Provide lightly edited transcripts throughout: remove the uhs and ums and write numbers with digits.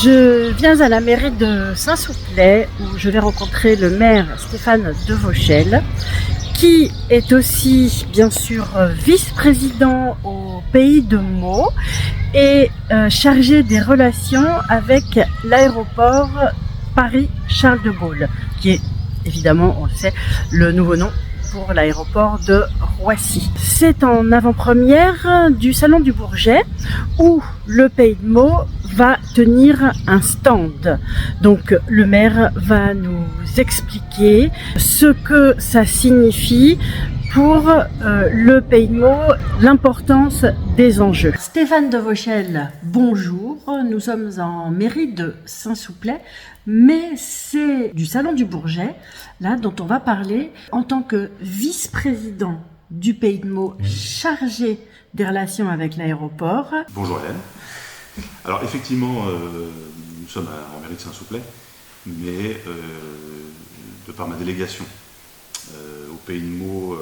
Je viens à la mairie de Saint-Souplet où je vais rencontrer le maire Stéphane Devauchel, qui est aussi bien sûr vice-président au Pays de Meaux et chargé des relations avec l'aéroport Paris-Charles de Gaulle, qui est évidemment, on le sait, le nouveau nom pour l'aéroport de Roissy. C'est en avant-première du Salon du Bourget où le Pays de Meaux va tenir un stand. Donc le maire va nous expliquer ce que ça signifie pour le Pays de Meaux, l'importance des enjeux. Stéphane Devauchel, bonjour. Nous sommes en mairie de Saint-Souplet, mais c'est du Salon du Bourget, là, dont on va parler en tant que vice-président du Pays de Meaux, chargé des relations avec l'aéroport. Bonjour Hélène. Alors effectivement, nous sommes en mairie de Saint-Souplet, mais de par ma délégation au Pays de Meaux,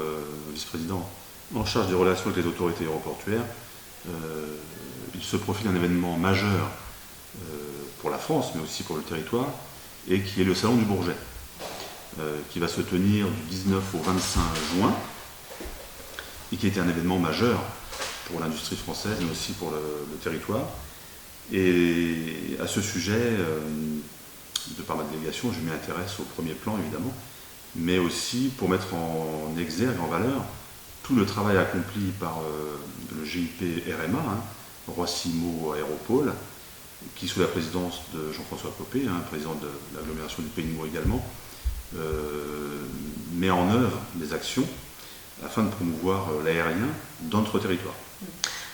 vice-président en charge des relations avec les autorités aéroportuaires, il se profile un événement majeur pour la France, mais aussi pour le territoire, et qui est le Salon du Bourget, qui va se tenir du 19 au 25 juin, et qui était un événement majeur pour l'industrie française, mais aussi pour le territoire. Et à ce sujet, de par ma délégation, je m'y intéresse au premier plan évidemment, mais aussi pour mettre en exergue, en valeur, tout le travail accompli par le GIP RMA, Roissy-Meaux Aéropole, qui sous la présidence de Jean-François Copé, président de l'agglomération du Pays de Meaux également, met en œuvre des actions afin de promouvoir l'aérien dans notre territoire.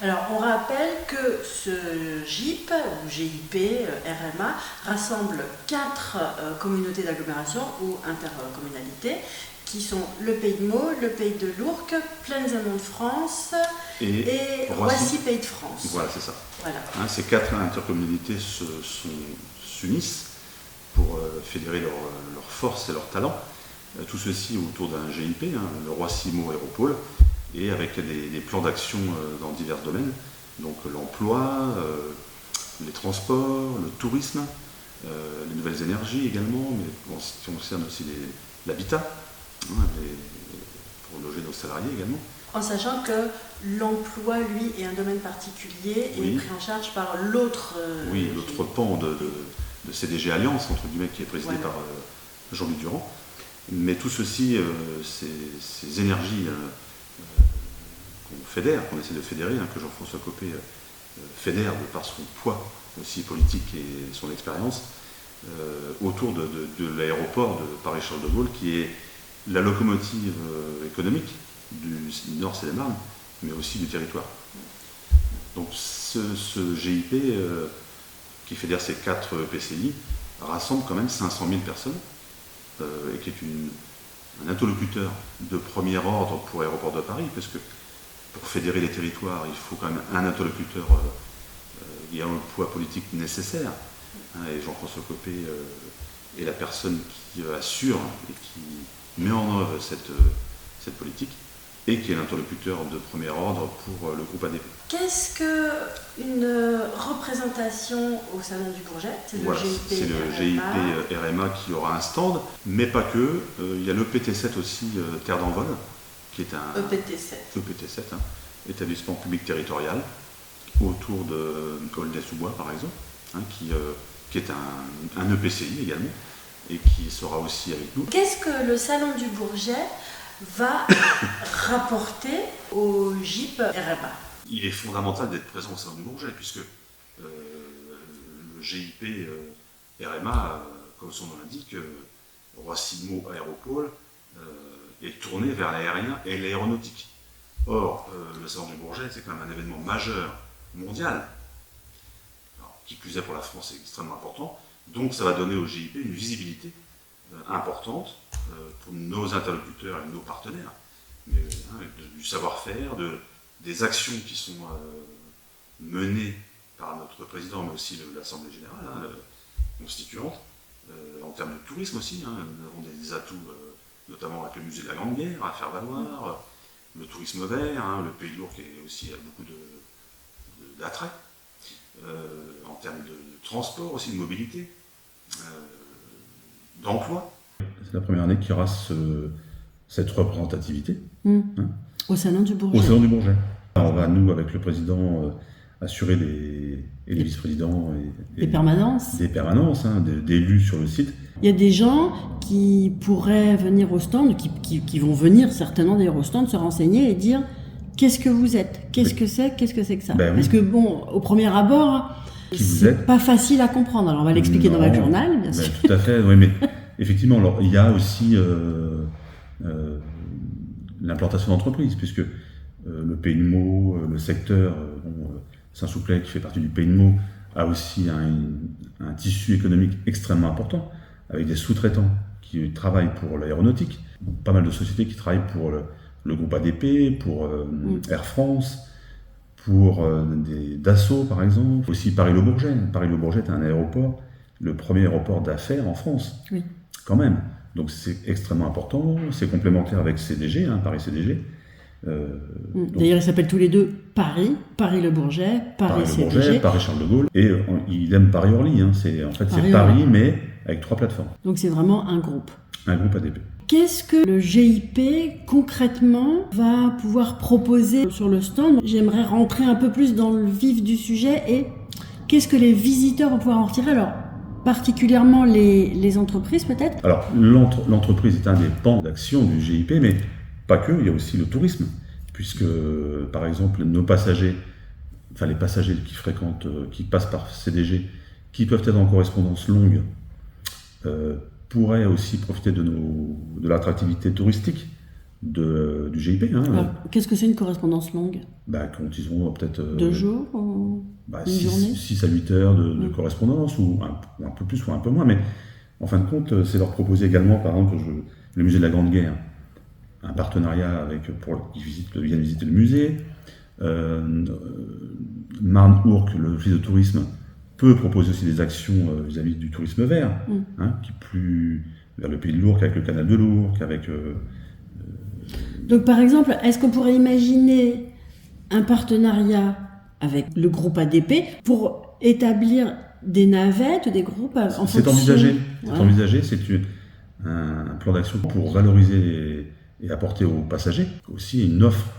Alors, on rappelle que ce GIP, ou GIP, RMA, rassemble 4 communautés d'agglomération ou intercommunalités, qui sont le Pays de Meaux, le Pays de l'Ourcq, Plaines-Amont de France et Roissy, Pays de France. Voilà, c'est ça. Voilà. Ces 4 intercommunalités s'unissent pour fédérer leurs forces et leurs talents. Tout ceci autour d'un GIP, le Roissy-Meaux Aéropole, et avec des plans d'action dans divers domaines, donc l'emploi, les transports, le tourisme, les nouvelles énergies également, mais qui concerne aussi l'habitat, pour loger nos salariés également. En sachant que l'emploi, lui, est un domaine particulier et est pris en charge par l'autre... l'autre pan de CDG Alliance, entre guillemets, qui est présidé par Jean-Louis Durand. Mais tout ceci, ces énergies qu'on essaie de fédérer, que Jean-François Copé fédère de par son poids aussi politique et son expérience, autour de l'aéroport de Paris-Charles de Gaulle, qui est la locomotive économique du Nord-Seine-et-Marne, mais aussi du territoire. Donc ce GIP, qui fédère ces 4 PCI, rassemble quand même 500 000 personnes, et qui est un interlocuteur de premier ordre pour Aéroport de Paris, parce que pour fédérer les territoires, il faut quand même un interlocuteur ayant le poids politique nécessaire. Et Jean-François Copé est la personne qui assure et qui met en œuvre cette politique, et qui est l'interlocuteur de premier ordre pour le groupe ADP. Qu'est-ce qu'une représentation au Salon du Bourget? C'est voilà, le GIP RMA qui aura un stand, mais pas que. Il y a l'EPT7 aussi, Terre d'Envol, qui est un EPT7, établissement public territorial, autour de Aulnay-sous-Bois par exemple, qui est un EPCI également, et qui sera aussi avec nous. Qu'est-ce que le Salon du Bourget va rapporter au GIP RMA? Il est fondamental d'être présent au Salon du Bourget, puisque le GIP RMA, comme son nom l'indique, Roissy-Meaux Aéropole, est tourné vers l'aérien et l'aéronautique. Or, le Salon du Bourget, c'est quand même un événement majeur mondial, alors, qui plus est pour la France, c'est extrêmement important, donc ça va donner au GIP une visibilité importante pour nos interlocuteurs et nos partenaires, mais, du savoir-faire, des actions qui sont menées par notre président, mais aussi l'Assemblée générale constituante, en termes de tourisme aussi. Nous avons des atouts, notamment avec le musée de la Grande Guerre à faire valoir, le tourisme vert, le Pays de l'Ourcq aussi a beaucoup d'attraits. en termes de transport aussi, de mobilité, d'emploi. C'est la première année qu'il y aura cette représentativité. Hein, au Salon du Bourget. Au Salon du Bourget. On va, nous, avec le président, assurer et les vice-présidents des permanences. Des permanences, d'élus sur le site. Il y a des gens qui pourraient venir au stand, qui vont venir certainement d'ailleurs au stand, se renseigner et dire qu'est-ce que vous êtes, qu'est-ce que c'est que ça. Parce que bon, au premier abord, c'est pas facile à comprendre. Alors on va l'expliquer dans votre journal, bien sûr. Tout à fait, oui, mais effectivement, alors, il y a aussi l'implantation d'entreprises, puisque le Pays de Meaux, le secteur Saint-Souplet, qui fait partie du Pays de Meaux, a aussi un tissu économique extrêmement important, avec des sous-traitants qui travaillent pour l'aéronautique, pas mal de sociétés qui travaillent pour le groupe ADP, pour Air France, pour Dassault par exemple, aussi Paris-Le Bourget. Paris-Le Bourget est un aéroport, le premier aéroport d'affaires en France, quand même. Donc c'est extrêmement important, c'est complémentaire avec CDG, Paris CDG. D'ailleurs, ils s'appellent tous les deux Paris-Le Bourget, Paris-CDG. Paris-Charles de Gaulle, et il aime Paris-Orly. C'est Paris, mais avec 3 plateformes. Donc c'est vraiment un groupe. Un groupe ADP. Qu'est-ce que le GIP, concrètement, va pouvoir proposer sur le stand? J'aimerais rentrer un peu plus dans le vif du sujet, et qu'est-ce que les visiteurs vont pouvoir en retirer? Alors, particulièrement les entreprises, peut-être? Alors, l'entreprise est un des pans d'action du GIP, mais pas que, il y a aussi le tourisme, puisque, par exemple, nos passagers, enfin les passagers qui passent par CDG, qui peuvent être en correspondance longue, pourraient aussi profiter de l'attractivité touristique du GIP. Alors, qu'est-ce que c'est une correspondance longue? Quand ils ont peut-être 2 jours une journée 6 à 8 heures de correspondance, ou un peu plus ou un peu moins, mais en fin de compte, c'est leur proposer également, par exemple, le musée de la Grande Guerre, un partenariat pour qu'ils viennent visiter le musée. Marne-Ourcq, l'office de tourisme, peut proposer aussi des actions vis-à-vis du tourisme vert, qui est plus vers le pays de l'Ourcq, avec le canal de l'Ourcq, avec... Donc par exemple, est-ce qu'on pourrait imaginer un partenariat avec le groupe ADP pour établir des navettes, des groupes en fonction... C'est envisagé, c'est un plan d'action pour valoriser et apporter aux passagers aussi une offre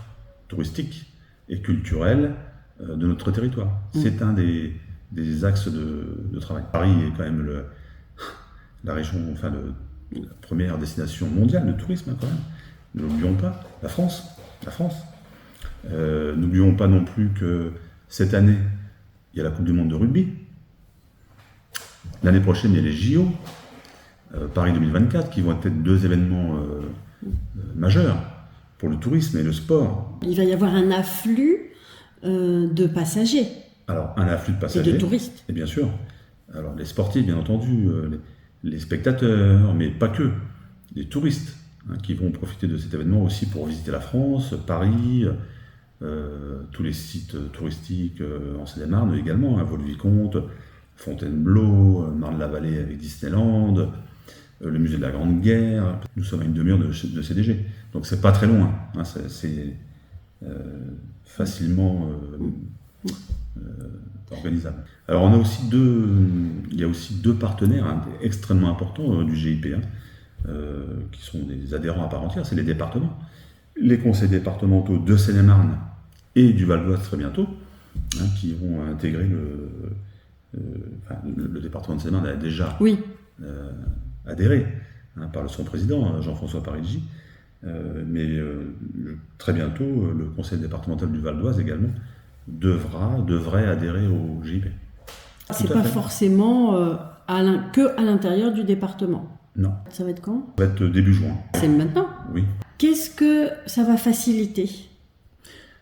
touristique et culturelle de notre territoire. C'est un des axes de travail. Paris est quand même la région, la première destination mondiale de tourisme, quand même. Ne l'oublions pas, la France. N'oublions pas non plus que cette année, il y a la Coupe du Monde de rugby. L'année prochaine, il y a les JO, Paris 2024, qui vont être 2 événements majeurs pour le tourisme et le sport. Il va y avoir un afflux de passagers. Alors, un afflux de passagers. Et de touristes. Et bien sûr. Alors, les sportifs, bien entendu, les spectateurs, mais pas que. Les touristes qui vont profiter de cet événement aussi pour visiter la France, Paris, tous les sites touristiques en Seine-et-Marne également, Vaux-le-Vicomte, Fontainebleau, Marne-la-Vallée avec Disneyland, le musée de la Grande Guerre. Nous sommes à une demi-heure de CDG. Donc, c'est pas très loin. C'est facilement... organisable. Alors il y a aussi deux partenaires extrêmement importants du GIP, qui sont des adhérents à part entière, c'est les départements. Les conseils départementaux de Seine-et-Marne et du Val-d'Oise très bientôt, qui vont intégrer le département de Seine-et-Marne a déjà adhéré par son président, Jean-François Parigi, mais très bientôt le conseil départemental du Val-d'Oise également devrait adhérer au GIP. C'est pas forcément que à l'intérieur du département. Non. Ça va être quand? Ça va être début juin. C'est maintenant? Oui. Qu'est-ce que ça va faciliter?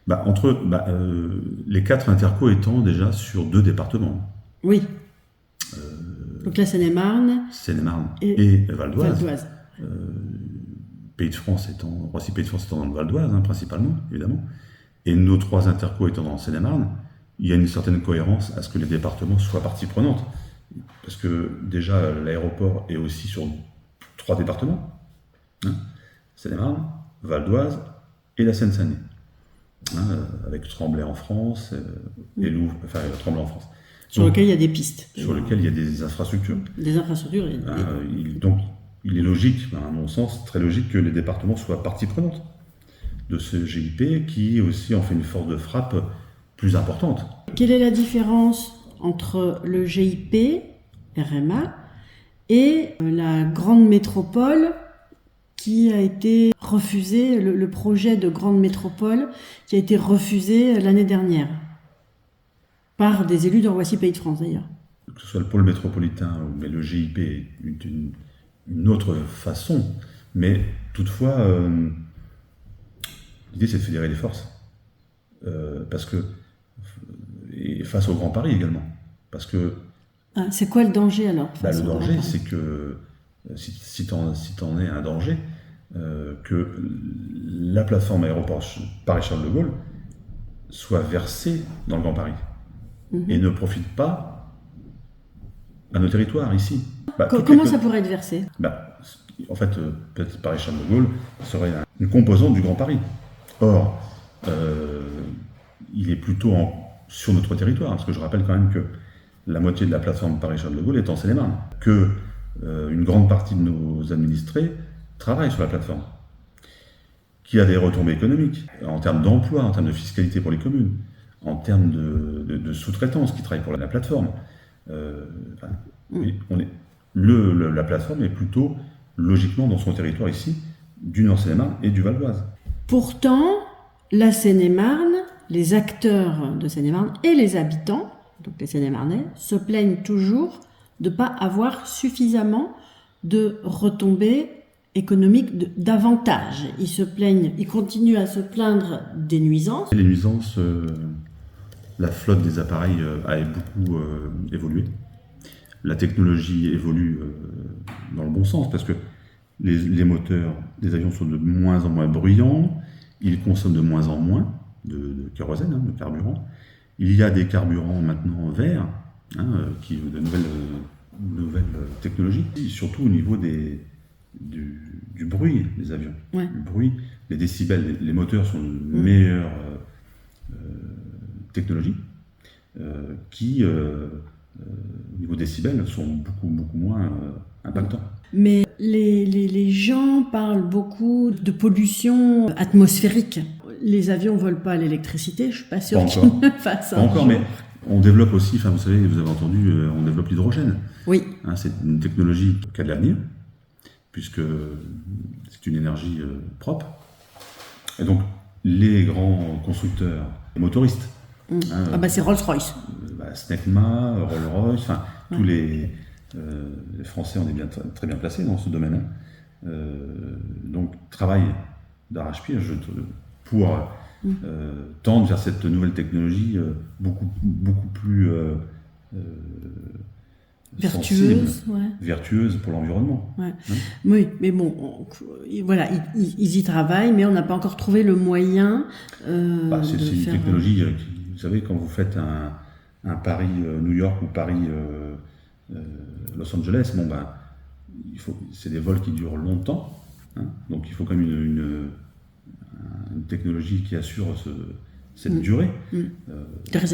Les 4 intercos étant déjà sur 2 départements. Oui. Donc la Seine-et-Marne et Val-d'Oise. Pays de France étant dans le Val-d'Oise, principalement, évidemment. Et nos 3 intercos étant dans Seine-et-Marne, il y a une certaine cohérence à ce que les départements soient partie prenante. Parce que déjà, l'aéroport est aussi sur 3 départements. Seine-et-Marne, Val-d'Oise et la Seine-Saint-Denis. Avec Tremblay en France et Tremblay en France. Sur lequel il y a des pistes. Sur lequel il y a des infrastructures. Des infrastructures. Donc, il est logique, à mon sens, très logique que les départements soient partie prenante de ce GIP qui aussi en fait une force de frappe plus importante. Quelle est la différence entre le GIP, RMA, et la grande métropole qui a été refusée, le projet de grande métropole qui a été refusé l'année dernière par des élus de Roissy Pays de France d'ailleurs. Que ce soit le pôle métropolitain ou le GIP est une autre façon, mais toutefois l'idée c'est de fédérer les forces parce que et face au Grand Paris également parce que c'est quoi le danger alors le danger c'est que si t'en es un danger que la plateforme aéroport Paris-Charles de Gaulle soit versée dans le Grand Paris et ne profite pas à nos territoires ici. Comment ça pourrait être versé? En fait, peut-être Paris-Charles de Gaulle serait une composante du Grand Paris. Or, il est plutôt sur notre territoire, parce que je rappelle quand même que la moitié de la plateforme Paris-Charles de Gaulle est en Seine-et-Marne, que une grande partie de nos administrés travaillent sur la plateforme, qui a des retombées économiques, en termes d'emploi, en termes de fiscalité pour les communes, en termes de sous-traitance qui travaillent pour la plateforme. La plateforme est plutôt logiquement dans son territoire ici, du Nord Seine-et-Marne et du Val d'Oise. Pourtant, la Seine-et-Marne, les acteurs de Seine-et-Marne et les habitants, donc les Seine-et-Marnais, se plaignent toujours de ne pas avoir suffisamment de retombées économiques, d'avantages. Ils continuent à se plaindre des nuisances. Les nuisances, la flotte des appareils a beaucoup évolué. La technologie évolue dans le bon sens parce que les moteurs des avions sont de moins en moins bruyants, ils consomment de moins en moins de kérosène, de carburant. Il y a des carburants maintenant verts, qui de nouvelles technologies, et surtout au niveau du bruit des avions. Ouais. Le bruit, les décibels, les moteurs sont de meilleure technologie qui, au niveau décibels, sont beaucoup moins impactants. Mais les gens parlent beaucoup de pollution atmosphérique. Les avions ne volent pas à l'électricité, je ne suis pas sûre qu'ils ne fassent ça. Encore, mais on développe aussi, vous savez, vous avez entendu, on développe l'hydrogène. Oui. C'est une technologie qui a de l'avenir, puisque c'est une énergie propre. Et donc, les grands constructeurs, les motoristes. C'est Rolls-Royce. Snecma, Rolls-Royce, tous les Français, on est très bien placés dans ce domaine. Donc, travaillent d'arrache-pied pour tendre vers cette nouvelle technologie beaucoup plus vertueuse pour l'environnement. Ouais. Oui, mais bon, voilà, ils y travaillent, mais on n'a pas encore trouvé le moyen c'est une technologie vous savez, quand vous faites un Paris-New York ou Paris-Los Angeles, c'est des vols qui durent longtemps, donc il faut quand même une technologie qui assure cette durée. Il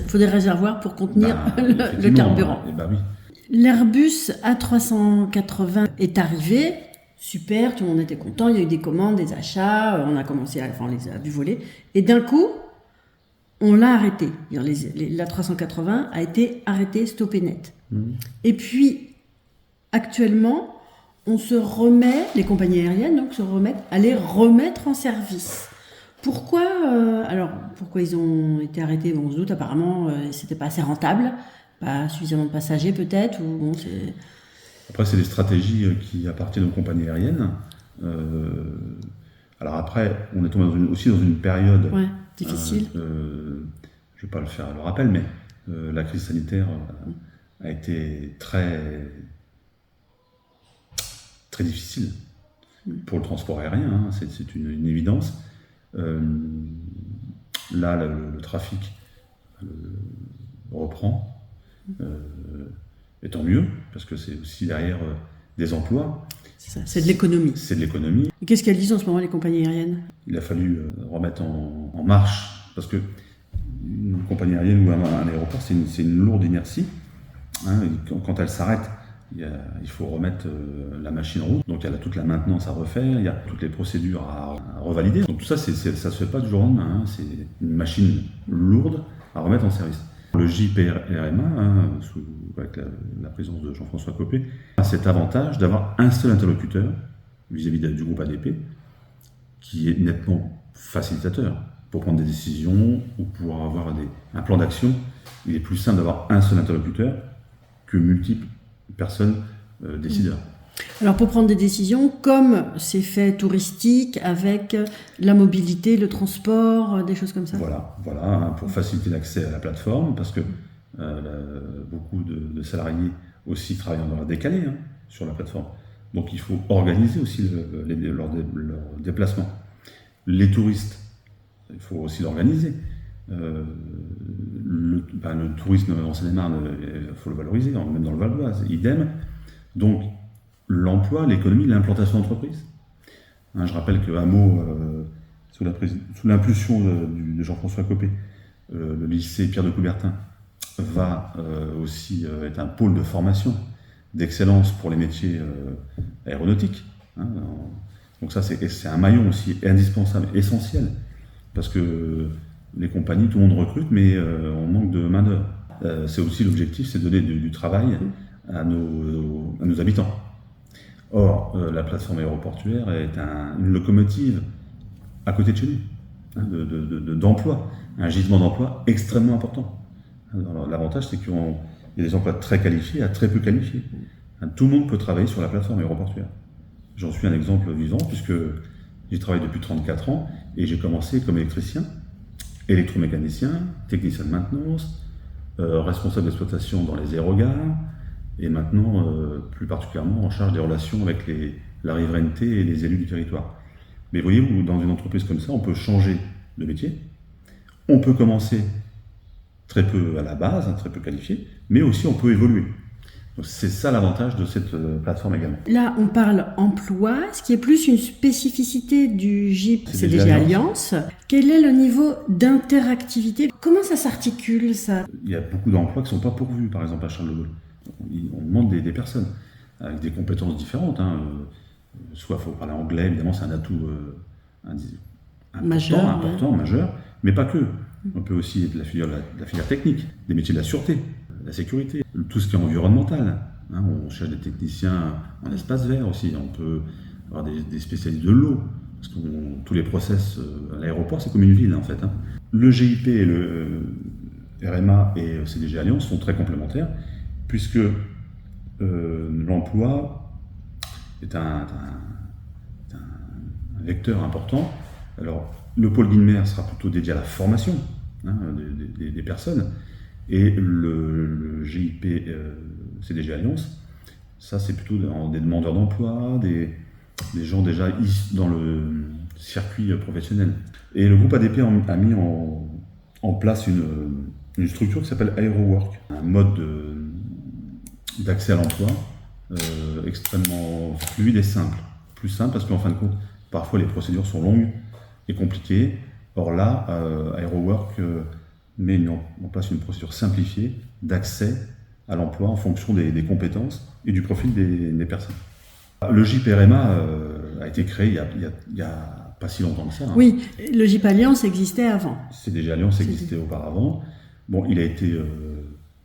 faut des réservoirs pour contenir le carburant. Oui. L'Airbus A380 est arrivé, super, tout le monde était content, il y a eu des commandes, des achats, on a commencé on les a vus voler, et d'un coup, on l'a arrêté. L'A380 a été arrêté, stoppé net. Et puis, actuellement, les compagnies aériennes se remettent à les remettre en service. Pourquoi ils ont été arrêtés? On se doute, apparemment, c'était pas assez rentable, pas suffisamment de passagers peut-être, Après, c'est des stratégies qui appartiennent aux compagnies aériennes. Alors après, on est tombé aussi dans une période difficile. Je ne vais pas le faire le rappel, mais la crise sanitaire a été très difficile pour le transport aérien, c'est une évidence. Là, le trafic reprend, et tant mieux, parce que c'est aussi derrière des emplois. C'est ça, c'est de l'économie. C'est de l'économie. Et qu'est-ce qu'elles disent en ce moment, les compagnies aériennes? Il a fallu remettre en marche, parce que une compagnie aérienne ou un aéroport, c'est une lourde inertie. Quand elle s'arrête, il faut remettre la machine en route. Donc il y a toute la maintenance à refaire, il y a toutes les procédures à revalider. Donc tout ça, ça ne se fait pas du jour au lendemain. C'est une machine lourde à remettre en service. Le JPRMA, avec la présence de Jean-François Copé, a cet avantage d'avoir un seul interlocuteur vis-à-vis du groupe ADP, qui est nettement facilitateur pour prendre des décisions ou pour avoir un plan d'action. Il est plus simple d'avoir un seul interlocuteur que multiples personnes décideurs. Alors pour prendre des décisions, comme ces faits touristiques avec la mobilité, le transport, des choses comme ça. Voilà, pour faciliter l'accès à la plateforme, parce que beaucoup de salariés aussi travaillent en horaire décalé sur la plateforme. Donc il faut organiser aussi leur déplacement. Les touristes, il faut aussi l'organiser. Le tourisme en Seine-et-Marne, il faut le valoriser, même dans le Val d'Oise, idem. Donc l'emploi, l'économie, l'implantation d'entreprise. Je rappelle que Hameau, sous l'impulsion de Jean-François Copé, le lycée Pierre de Coubertin va aussi être un pôle de formation, d'excellence pour les métiers aéronautiques. Donc ça, c'est un maillon aussi indispensable, essentiel, parce que les compagnies, tout le monde recrute, mais on manque de main-d'œuvre. C'est aussi l'objectif, c'est de donner du travail à nos habitants. Or, la plateforme aéroportuaire est une locomotive à côté de chez nous, d'emploi, un gisement d'emploi extrêmement important. Alors, l'avantage, c'est qu'il y a des emplois très qualifiés à très peu qualifiés. Tout le monde peut travailler sur la plateforme aéroportuaire. J'en suis un exemple vivant, puisque j'y travaille depuis 34 ans, et j'ai commencé comme électricien, électromécanicien, technicien de maintenance, responsable d'exploitation dans les aérogares, et maintenant, plus particulièrement, en charge des relations avec la riverainté et les élus du territoire. Mais voyez-vous, dans une entreprise comme ça, on peut changer de métier, on peut commencer très peu à la base, très peu qualifié, mais aussi on peut évoluer. Donc c'est ça l'avantage de cette plateforme également. Là, on parle emploi, ce qui est plus une spécificité du GIP CDG Alliance. Quel est le niveau d'interactivité? Comment ça s'articule, ça? Il y a beaucoup d'emplois qui ne sont pas pourvus, par exemple à Charles de Gaulle. On demande des personnes avec des compétences différentes. Soit il faut parler anglais, évidemment c'est un atout important, majeur, mais pas que. On peut aussi être de la filière technique, des métiers de la sûreté, de la sécurité, tout ce qui est environnemental. On cherche des techniciens en espace vert aussi, on peut avoir des spécialistes de l'eau, parce que tous les process à l'aéroport, c'est comme une ville en fait. Le GIP et le RMA et CDG Alliance sont très complémentaires, puisque l'emploi est un vecteur important. Alors, le pôle Guilmer sera plutôt dédié à la formation des personnes, et le GIP CDG Alliance, ça c'est plutôt des demandeurs d'emploi, des gens déjà dans le circuit professionnel. Et le groupe ADP a mis en place une structure qui s'appelle AeroWork, un mode d'accès à l'emploi extrêmement fluide et simple. Plus simple parce qu'en fin de compte, parfois les procédures sont longues et compliquées. Or là, AeroWork met en place une procédure simplifiée d'accès à l'emploi en fonction des compétences et du profil des personnes. Le JPRMA a été créé il y a pas si longtemps que ça. Oui, le JIP Alliance existait avant. CDG Alliance existait auparavant. Bon, il a été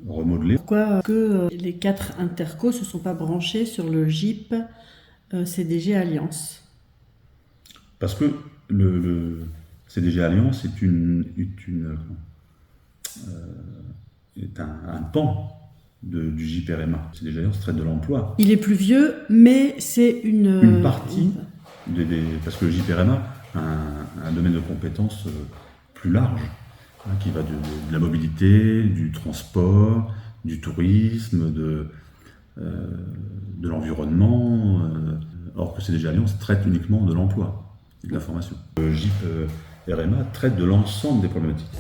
remodelé. Pourquoi que les 4 intercos ne se sont pas branchés sur le GIP CDG Alliance? Parce que le CDG Alliance est un pan du JPRMA. CDG Alliance traite de l'emploi. Il est plus vieux, mais c'est une partie, parce que le JPRMA a un domaine de compétences plus large, qui va de la mobilité, du transport, du tourisme, de l'environnement, or que CDG Alliance traite uniquement de l'emploi et de la formation. Le JIP RMA traite de l'ensemble des problématiques.